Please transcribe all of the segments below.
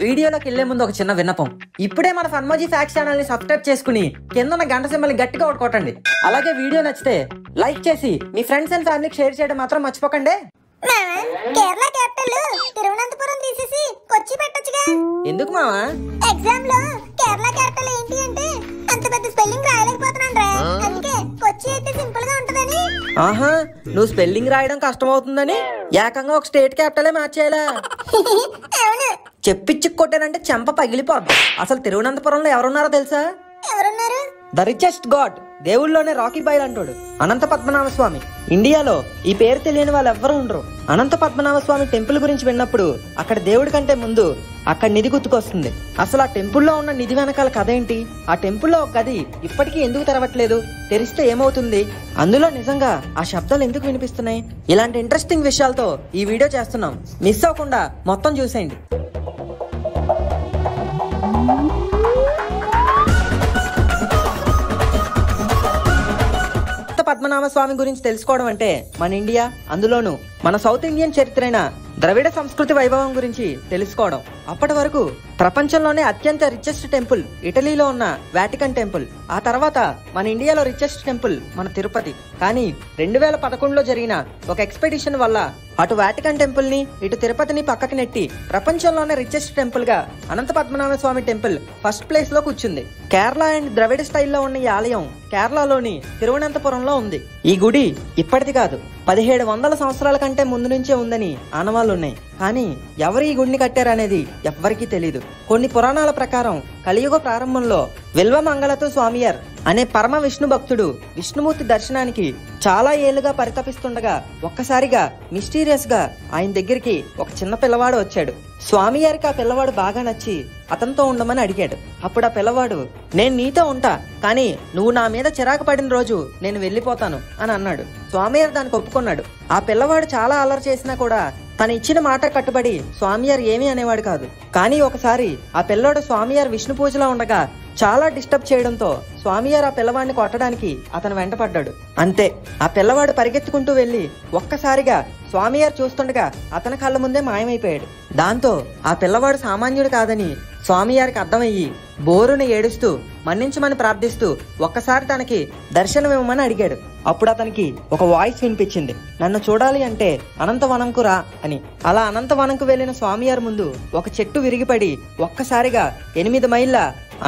వీడియోలోకి వెళ్లే ముందు ఒక చిన్న విన్నపం. ఇప్పుడే మన ఫన్మోజీ ఫ్యాక్స్ ఛానల్ ని సబ్స్క్రైబ్ చేసుకుని కింద ఉన్న గంట సింబల్ ని గట్టిగా కొట్టండి. అలాగే వీడియో నచ్చితే లైక్ చేసి మీ ఫ్రెండ్స్ అండ్ ఫ్యామిలీకి షేర్ చేయడం మాత్రం మర్చిపోకండి. కేరళ క్యాపిటల్ తిరువనంతపురం తీసేసి కొచ్చి పెట్టొచ్చుగా. ఎందుకు మావా? ఎగ్జామ్ లో కేరళ క్యాపిటల్ ఏంటి అంటే అంత పెద్ద స్పెల్లింగ్ రాయలేకపోతున్నాను రా. అందుకే కొచ్చి అయితే సింపుల్ గా ఉంటదని. ఆహా, నువ్వు స్పెల్లింగ్ రాయడం కష్టం అవుతుందని ఏకంగా ఒక స్టేట్ క్యాపిటలే మార్చేయాలా? అవును. చెప్పిచ్చి కొట్టానంటే చెంప పగిలిపోద్ది. అసలు తిరువనంతపురంలో ఎవరున్నారో తెలుసా? ఎవరున్నారు? ద రిచెస్ట్ గాడ్, దేవుళ్ళలోనే రాకీ బాయ్ అంటాడు అనంత పద్మనాభ స్వామి. ఇండియాలో ఈ పేరు తెలియని వాళ్ళు ఎవ్వరూ ఉండరు. అనంత పద్మనాభ స్వామి టెంపుల్ గురించి విన్నప్పుడు అక్కడ దేవుడి కంటే ముందు అక్కడ నిధి గుర్తుకొస్తుంది. అసలు ఆ టెంపుల్లో ఉన్న నిధి వెనకాల కథ ఏంటి? ఆ టెంపుల్లో ఒక గది ఇప్పటికీ ఎందుకు తెరవట్లేదు? తెరిస్తే ఏమవుతుంది? అందులో నిజంగా ఆ శబ్దాలు ఎందుకు వినిపిస్తున్నాయి? ఇలాంటి ఇంట్రెస్టింగ్ విషయాలతో ఈ వీడియో చేస్తున్నాం. మిస్ అవ్వకుండా మొత్తం చూసేయండి. పద్మనాభ స్వామి గురించి తెలుసుకోవడం అంటే మన ఇండియా, అందులోనూ మన సౌత్ ఇండియన్ చరిత్ర అయిన ద్రవిడ సంస్కృతి వైభవం గురించి తెలుసుకోవడం. అప్పటి వరకు ప్రపంచంలోనే అత్యంత రిచెస్ట్ టెంపుల్ ఇటలీలో ఉన్న వాటికన్ టెంపుల్. ఆ తర్వాత మన ఇండియాలో రిచెస్ట్ టెంపుల్ మన తిరుపతి. కానీ 2011లో జరిగిన ఒక ఎక్స్పెడిషన్ వల్ల అటు వాటికన్ టెంపుల్ ని ఇటు తిరుపతిని పక్కకి నెట్టి ప్రపంచంలోనే రిచెస్ట్ టెంపుల్ గా అనంత పద్మనాభ స్వామి టెంపుల్ ఫస్ట్ ప్లేస్ లో కూర్చుంది. కేరళ అండ్ ద్రవిడ స్టైల్లో ఉన్న ఈ ఆలయం కేరళలోని తిరువనంతపురంలో ఉంది. ఈ గుడి ఇప్పటిది కాదు, 1700 సంవత్సరాల కంటే ముందు నుంచే ఉందని ఆనవాళ్లు ఉన్నాయి. కానీ ఎవరు ఈ గుడిని కట్టారనేది ఎవ్వరికీ తెలీదు. కొన్ని పురాణాల ప్రకారం కలియుగ ప్రారంభంలో విల్వమంగళతో స్వామియార్ అనే పరమ విష్ణు భక్తుడు విష్ణుమూర్తి దర్శనానికి చాలా ఏళ్లుగా పరితపిస్తుండగా ఒక్కసారిగా మిస్టీరియస్ గా ఆయన దగ్గరికి ఒక చిన్న పిల్లవాడు వచ్చాడు. స్వామియారికి ఆ పిల్లవాడు బాగా నచ్చి అతనితో ఉండమని అడిగాడు. అప్పుడు ఆ పిల్లవాడు, నేను నీతో ఉంటా, కానీ నువ్వు నా మీద చిరాకు పడిన రోజు నేను వెళ్ళిపోతాను అని అన్నాడు. స్వామియార్ దానికి ఒప్పుకున్నాడు. ఆ పిల్లవాడు చాలా అల్లరి చేసినా కూడా తను ఇచ్చిన మాట కట్టుబడి స్వామియార్ ఏమీ అనేవాడు కాదు. కానీ ఒకసారి ఆ పిల్లోడు స్వామియార్ విష్ణు పూజలో ఉండగా చాలా డిస్టర్బ్ చేయడంతో స్వామియార్ ఆ పిల్లవాడిని కొట్టడానికి అతను వెంటపడ్డాడు. అంతే, ఆ పిల్లవాడు పరిగెత్తుకుంటూ వెళ్లి ఒక్కసారిగా స్వామియార్ చూస్తుండగా అతని కళ్ళ ముందే మాయమైపోయాడు. దాంతో ఆ పిల్లవాడు సామాన్యుడు కాదని స్వామియారికి అర్థమయ్యి బోరుని ఏడుస్తూ మన్నించమని ప్రార్థిస్తూ ఒక్కసారి తనకి దర్శనమివ్వమని అడిగాడు. అప్పుడు అతనికి ఒక వాయిస్ వినిపించింది, నన్ను చూడాలి అంటే అనంతవనంకు రా అని. అలా అనంతవనంకు వెళ్లిన స్వామియార్ ముందు ఒక చెట్టు విరిగిపడి ఒక్కసారిగా 8 మైళ్ళ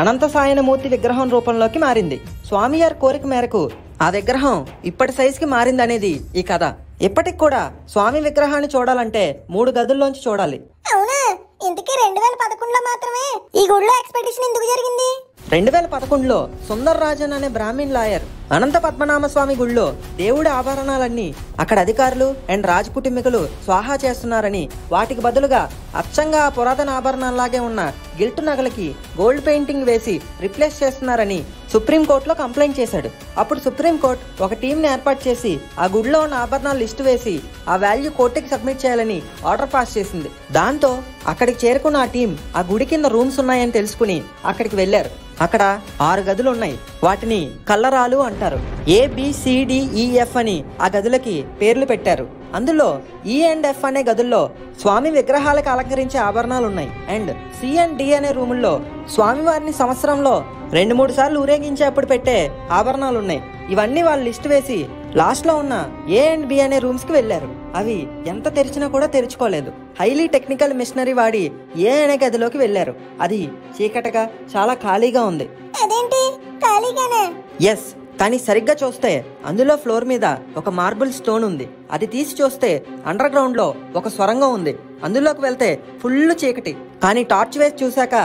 అనంత సాయనమూర్తి విగ్రహం రూపంలోకి మారింది. స్వామియార్ కోరిక మేరకు ఆ విగ్రహం ఇప్పటి సైజుకి మారిందనేది ఈ కథ. ఇప్పటికి కూడా స్వామి విగ్రహాన్ని చూడాలంటే 3 గదుల్లోంచి చూడాలి. అవునా? ఇంతకీ 2011లో మాత్రమే ఈ గుడిలో ఎక్స్పెడిషన్ ఎందుకు జరిగింది? 2011లో సుందర్ రాజన్ అనే బ్రాహ్మణ్ లాయర్ అనంత పద్మనాభ స్వామి గుడిలో దేవుడి ఆభరణాలన్నీ అక్కడ అధికారులు అండ్ రాజ కుటుంబీకులు స్వాహా చేస్తున్నారని, వాటికి బదులుగా అచ్చంగా ఆ పురాతన ఆభరణాల్లాగే ఉన్న గిల్ట్ నగలకి గోల్డ్ పెయింటింగ్ వేసి రిప్లేస్ చేస్తున్నారని సుప్రీంకోర్టులో కంప్లైంట్ చేశాడు. అప్పుడు సుప్రీంకోర్టు ఒక టీంని ఏర్పాటు చేసి ఆ గుడిలో ఉన్న ఆభరణాల లిస్టు వేసి ఆ వాల్యూ కోర్టుకి సబ్మిట్ చేయాలని ఆర్డర్ పాస్ చేసింది. దాంతో అక్కడికి చేరుకున్న ఆ టీం ఆ గుడి కింద రూమ్స్ ఉన్నాయని తెలుసుకుని అక్కడికి వెళ్లారు. అక్కడ 6 గదులు ఉన్నాయి. వాటిని కల్లరాలు అంటారు. ABCDEF అని ఆ గదులకి పేర్లు పెట్టారు. అందులో E అండ్ F అనే గదుల్లో స్వామి విగ్రహాలకు అలంకరించే ఆభరణాలు ఉన్నాయి. అండ్ C అండ్ D అనే రూముల్లో స్వామివారిని సంవత్సరంలో 2-3 సార్లు ఊరేగించేప్పుడు పెట్టే ఆభరణాలు ఉన్నాయి. ఇవన్నీ వాళ్ళు లిస్ట్ వేసి లాస్ట్ లో ఉన్న A అండ్ B అనే రూమ్స్ కి వెళ్లారు. అవి ఎంత తెరిచినా కూడా తెరుచుకోలేదు. హైలీ టెక్నికల్ మిషనరీ వాడి A అనే గదిలోకి వెళ్లారు. అది చీకటగా చాలా ఖాళీగా ఉంది. అదేంటి ఖాళీగానే? ఎస్, కానీ సరిగ్గా చూస్తే అందులో ఫ్లోర్ మీద ఒక మార్బుల్ స్టోన్ ఉంది. అది తీసి చూస్తే అండర్ గ్రౌండ్ లో ఒక సొరంగం ఉంది. అందులోకి వెళ్తే ఫుల్ చీకటి. కానీ టార్చ్ వేసి చూశాక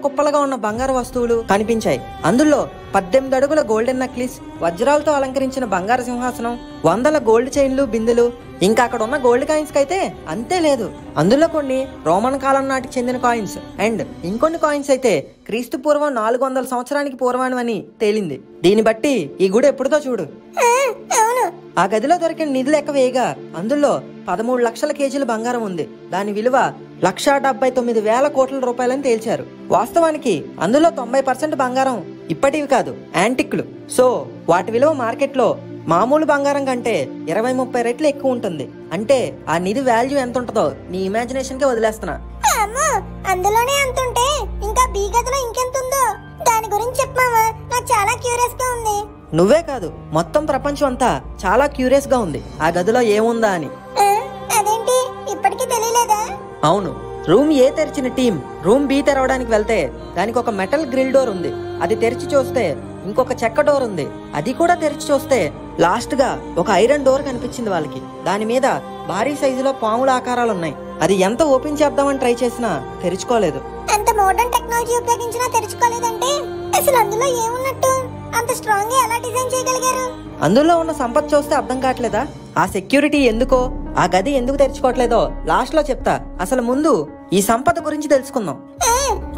కుప్పలుగా ఉన్న బంగారు వస్తువులు కనిపించాయి. అందులో 18 అడుగుల గోల్డెన్ నక్లీస్, వజ్రాలతో అలంకరించిన బంగారు సింహాసనం, 100 గోల్డ్ చైన్లు, బిందెలు, ఇంకా అక్కడ ఉన్న గోల్డ్ కాయిన్స్ కైతే అంతే లేదు. అందులో కొన్ని రోమన్ కాలం నాటికి చెందిన కాయిన్స్ అండ్ ఇంకొన్ని కాయిన్స్ అయితే క్రీస్తు పూర్వం 400 సంవత్సరానికి పూర్వానివని తేలింది. దీన్ని బట్టి ఈ గుడి ఎప్పుడుదో చూడు. ఆ గదిలో దొరికిన నిధులు లెక్క వేయగా అందులో 13 లక్షల కేజీల బంగారం ఉంది. దాని విలువ 1,79,000 కోట్ల రూపాయలని తేల్చారు. వాస్తవానికి అందులో 90% బంగారం ఇప్పటివి కాదు, యాంటిక్లు. సో వాటి విలువ మార్కెట్లో మామూలు బంగారం కంటే 20-30 రెట్లు ఎక్కువ ఉంటుంది. అంటే ఆ నిధి వాల్యూ ఎంత ఉంటుందో నీ ఇమాజినేషన్ కే వదిలేస్తున్నా. అమ్మో, అందులోనే అంతుంటే ఇంకా బి గదిలో ఇంకెంత ఉందో దాని గురించి చెప్పమావా, నాకు చాలా క్యూరియస్ గా ఉంది. నువ్వే కాదు, మొత్తం ప్రపంచం అంతా చాలా క్యూరియస్ గా ఉంది ఆ గదిలో ఏముందా అని. అదేంటి ఇప్పటికీ తెలియలేదా? అవును, రూమ్ ఏ తెరిచిన టీం రూమ్ బి తెరవడానికి వెళ్తే దానికి ఒక మెటల్ గ్రిల్ డోర్ ఉంది, అది తెరిచి చూస్తే ఇంకొక చెక్క డోర్ ఉంది, అది కూడా తెరిచి చూస్తే లాస్ట్ గా ఒక ఐరన్ డోర్ కనిపించింది వాళ్ళకి. దాని మీద భారీ సైజులో పాముల ఆకారాలు ఉన్నాయి. అది ఎంత ఓపెన్ చేద్దామని ట్రై చేసినా తెరుచుకోలేదు. అంత మోడర్న్ టెక్నాలజీ ఉపయోగించినా తెరుచుకోలేదంటే అసలు అందులో ఏమున్నట్టు? అంత స్ట్రాంగ్ గా ఎలా డిజైన్ చేయగలిగారు? అందులో ఉన్న సంపద చూస్తే అర్థం కావట్లేదా? ఆ సెక్యూరిటీ ఎందుకో, ఆ గది ఎందుకు తెరుచుకోవట్లేదో లాస్ట్ లో చెప్తా. అసలు ముందు ఈ సంపద గురించి తెలుసుకుందాం.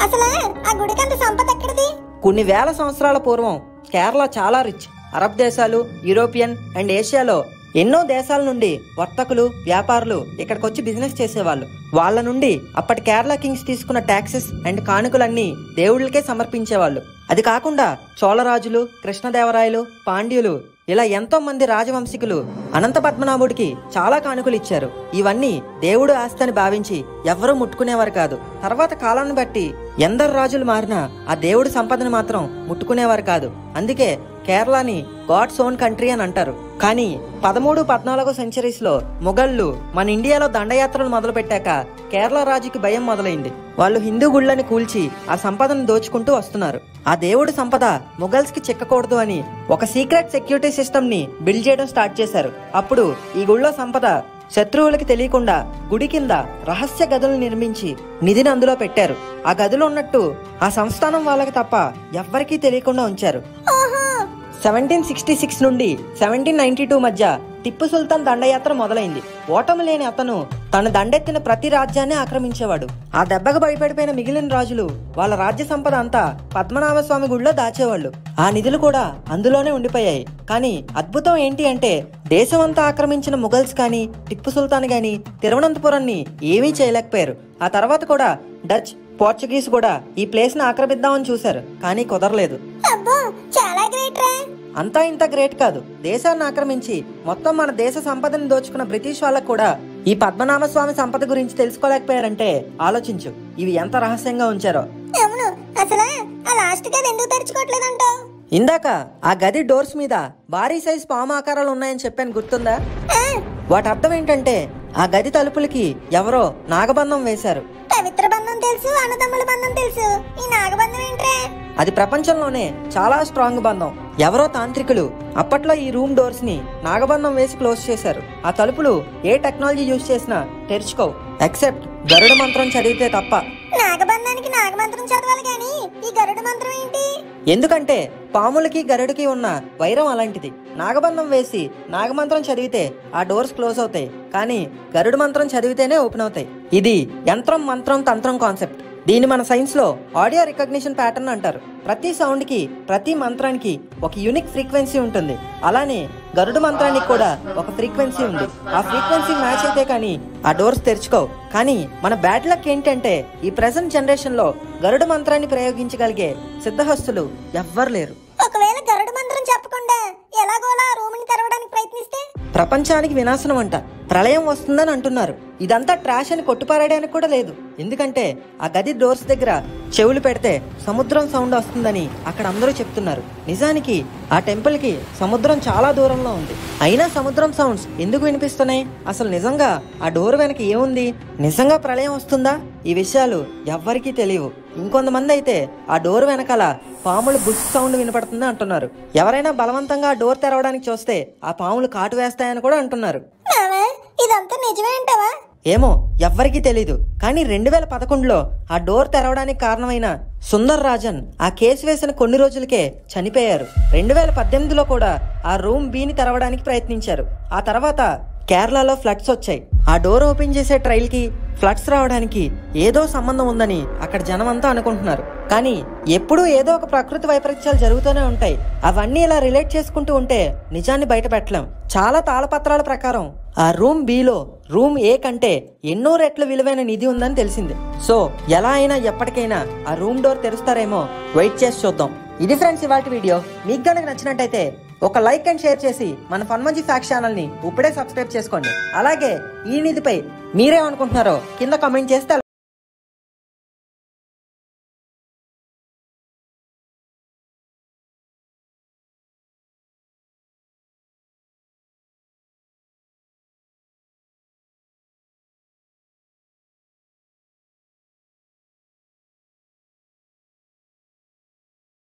అసలు ఆ గుడికి అంత సంపద ఎక్కడిది? కొన్ని వేల సంవత్సరాల పూర్వం కేరళ చాలా రిచ్. అరబ్ దేశాలు, యూరోపియన్ అండ్ ఏషియాలో ఎన్నో దేశాల నుండి వర్తకులు, వ్యాపారులు ఇక్కడికి వచ్చి బిజినెస్ చేసేవాళ్ళు. వాళ్ళ నుండి అప్పటి కేరళ కింగ్స్ తీసుకున్న ట్యాక్సెస్ అండ్ కానుకలన్నీ దేవుళ్ళకే సమర్పించేవాళ్ళు. అది కాకుండా చోళరాజులు, కృష్ణదేవరాయలు, పాండ్యులు ఇలా ఎంతో మంది రాజవంశికులు అనంత పద్మనాభుడికి చాలా కానుకలు ఇచ్చారు. ఇవన్నీ దేవుడు ఆస్తి అని భావించి ఎవ్వరూ ముట్టుకునేవారు కాదు. తర్వాత కాలాన్ని బట్టి ఎందరు రాజులు మారినా ఆ దేవుడి సంపదను మాత్రం ముట్టుకునేవారు కాదు. అందుకే కేరళని గాడ్స్ ఓన్ కంట్రీ అని అంటారు. కానీ 13, 14 సెంచరీస్ లో మొఘళ్ళు మన ఇండియాలో దండయాత్రలు మొదలు పెట్టాక కేరళ రాజుకి భయం మొదలైంది. వాళ్ళు హిందూ గుళ్ళని కూల్చి ఆ సంపదను దోచుకుంటూ వస్తున్నారు. ఆ దేవుడి సంపద మొఘల్స్ కి చిక్కకూడదు అని ఒక సీక్రెట్ సెక్యూరిటీ సిస్టమ్ ని బిల్డ్ చేయడం స్టార్ట్ చేశారు. అప్పుడు ఈ గుళ్ళో సంపద శత్రువులకి తెలియకుండా గుడి కింద రహస్య గదులు నిర్మించి నిధిని అందులో పెట్టారు. ఆ గదులు ఉన్నట్టు ఆ సంస్థానం వాళ్ళకి తప్ప ఎవ్వరికీ తెలియకుండా ఉంచారు. 1766 నుండి 1792 మధ్య టిప్పు సుల్తాన్ దండయాత్ర మొదలైంది. ఓటమి లేని అతను తను దండెత్తిన ప్రతి రాజ్యాన్ని ఆక్రమించేవాడు. ఆ దెబ్బకు భయపడిపోయిన మిగిలిన రాజులు వాళ్ళ రాజ్య సంపద అంతా పద్మనాభ స్వామి గుడిలో దాచేవాళ్ళు. ఆ నిధులు కూడా అందులోనే ఉండిపోయాయి. కానీ అద్భుతం ఏంటి అంటే దేశం అంతా ఆక్రమించిన ముఘల్స్ కానీ టిప్పు సుల్తాన్ గాని తిరువనంతపురాన్ని ఏమీ చేయలేకపోయారు. ఆ తర్వాత కూడా డచ్, పోర్చుగీస్ కూడా ఈ ప్లేస్ ని ఆక్రమిద్దామని చూశారు, కానీ కుదరలేదు. అంతా ఇంత గ్రేట్ కాదు. దేశాన్ని ఆక్రమించి మొత్తం మన దేశ సంపదను దోచుకున్న బ్రిటిష్ వాళ్ళకు కూడా ఈ పద్మనాభ స్వామి సంపద గురించి తెలుసుకోలేకపోయారంటే ఆలోచించు ఇవి ఎంత రహస్యంగా ఉంచారో. ఇందాక ఆ గది డోర్స్ మీద భారీ సైజ్ పాము ఆకారాలు ఉన్నాయని చెప్పాను, గుర్తుందా? వాటి అర్థం ఏంటంటే ఆ గది తలుపులకి ఎవరో నాగబంధం వేశారు. పవిత్ర బంధం తెలుసు, అన్నదమ్ముల బంధం తెలుసు, ఈ నాగబంధం ఏంట్రే? అది ప్రపంచంలోనే చాలా స్ట్రాంగ్ బంధం. ఎవరో తాంత్రికులు అప్పట్లో ఈ రూమ్ డోర్స్ ని నాగబంధం వేసి క్లోజ్ చేశారు. ఆ తలుపులు ఏ టెక్నాలజీ యూజ్ చేసినా తెరుచుకోవు, ఎక్సెప్ట్ గరుడ మంత్రం చదివితే తప్ప. నాగబంధానికి నాగమంత్రం చదవాలి గాని ఈ గరుడ మంత్రం ఏంటి? ఎందుకంటే పాములకి గరుడికి ఉన్న వైరం అలాంటిది. నాగబంధం వేసి నాగమంత్రం చదివితే ఆ డోర్స్ క్లోజ్ అవుతాయి, కానీ గరుడ మంత్రం చదివితేనే ఓపెన్ అవుతాయి. ఇది యంత్రం, మంత్రం, తంత్రం కాన్సెప్ట్. దీన్ని మన సైన్స్ లో ఆడియో రికగ్నిషన్ ప్యాటర్న్ అంటారు. ప్రతి సౌండ్ కి, ప్రతి మంత్రానికి ఒక యూనిక్ ఫ్రీక్వెన్సీ ఉంటుంది. అలానే గరుడ మంత్రానికి కూడా ఒక ఫ్రీక్వెన్సీ ఉంది. ఆ ఫ్రీక్వెన్సీ మ్యాచ్ అయితే కానీ ఆ డోర్స్ తెరుచుకోవు. కానీ మన బ్యాడ్ లక్ ఏంటంటే ఈ ప్రెసెంట్ జనరేషన్ లో గరుడ మంత్రాన్ని ప్రయోగించగలిగే సిద్ధహస్తులు ఎవ్వరు లేరు. ఒకవేళ గరుడ మంత్రం చెప్పకుండా ఎలాగోలా రూమ్ ని తెరవడానికి ప్రయత్నిస్తే ప్రపంచానికి వినాశనం అంట, ప్రళయం వస్తుందని అంటున్నారు. ఇదంతా ట్రాష్ అని కొట్టుపారేయడానికి కూడా లేదు. ఎందుకంటే ఆ గది డోర్స్ దగ్గర చెవులు పెడితే సముద్రం సౌండ్ వస్తుందని అక్కడ అందరూ చెప్తున్నారు. నిజానికి ఆ టెంపుల్ కి సముద్రం చాలా దూరంలో ఉంది. అయినా సముద్రం సౌండ్స్ ఎందుకు వినిపిస్తున్నాయి? అసలు నిజంగా ఆ డోర్ వెనక ఏముంది? నిజంగా ప్రళయం వస్తుందా? ఈ విషయాలు ఎవ్వరికీ తెలియవు. ఇంకొంతమంది అయితే ఆ డోర్ వెనకాల పాములు బుష్ సౌండ్ వినపడుతుంది అంటున్నారు. ఎవరైనా బలవంతంగా ఆ డోర్ తెరవడానికి చూస్తే ఆ పాములు కాటు వేస్తాయని కూడా అంటున్నారు. ఇదంతా నిజమే అంటావా? ఏమో, ఎవ్వరికీ తెలీదు. కానీ 2011లో ఆ డోర్ తెరవడానికి కారణమైన సుందర్ రాజన్ ఆ కేసు వేసిన కొన్ని రోజులకే చనిపోయారు. 2018లో కూడా ఆ రూమ్ బిని తెరవడానికి ప్రయత్నించారు. ఆ తర్వాత కేరళలో ఫ్లడ్స్ వచ్చాయి. ఆ డోర్ ఓపెన్ చేసే ట్రైల్ కి ఫ్లడ్స్ రావడానికి ఏదో సంబంధం ఉందని అక్కడ జనం అంతా అనుకుంటున్నారు. కానీ ఎప్పుడూ ఏదో ఒక ప్రకృతి వైపరీత్యాలు జరుగుతూనే ఉంటాయి. అవన్నీ ఇలా రిలేట్ చేసుకుంటూ ఉంటే నిజాన్ని బయట పెట్టలేం. చాలా తాళపత్రాల ప్రకారం ఆ రూమ్ బిలో రూమ్ ఏ కంటే ఎన్నో రెట్ల విలువైన నిధి ఉందని తెలిసింది. సో ఎలా అయినా ఎప్పటికైనా ఆ రూమ్ డోర్ తెరుస్తారేమో వెయిట్ చేసి చూద్దాం. ఇది ఫ్రెండ్స్ ఇవాల్టి వీడియో. మీకు గనక నచ్చినట్టయితే ఒక లైక్ అండ్ షేర్ చేసి మన ఫన్మంజీ ఫ్యాక్ట్స్ ఛానల్ ని ఇప్పుడే సబ్స్క్రైబ్ చేసుకోండి. అలాగే ఈ నిధిపై మీరేమనుకుంటున్నారో కింద కామెంట్ చేస్తే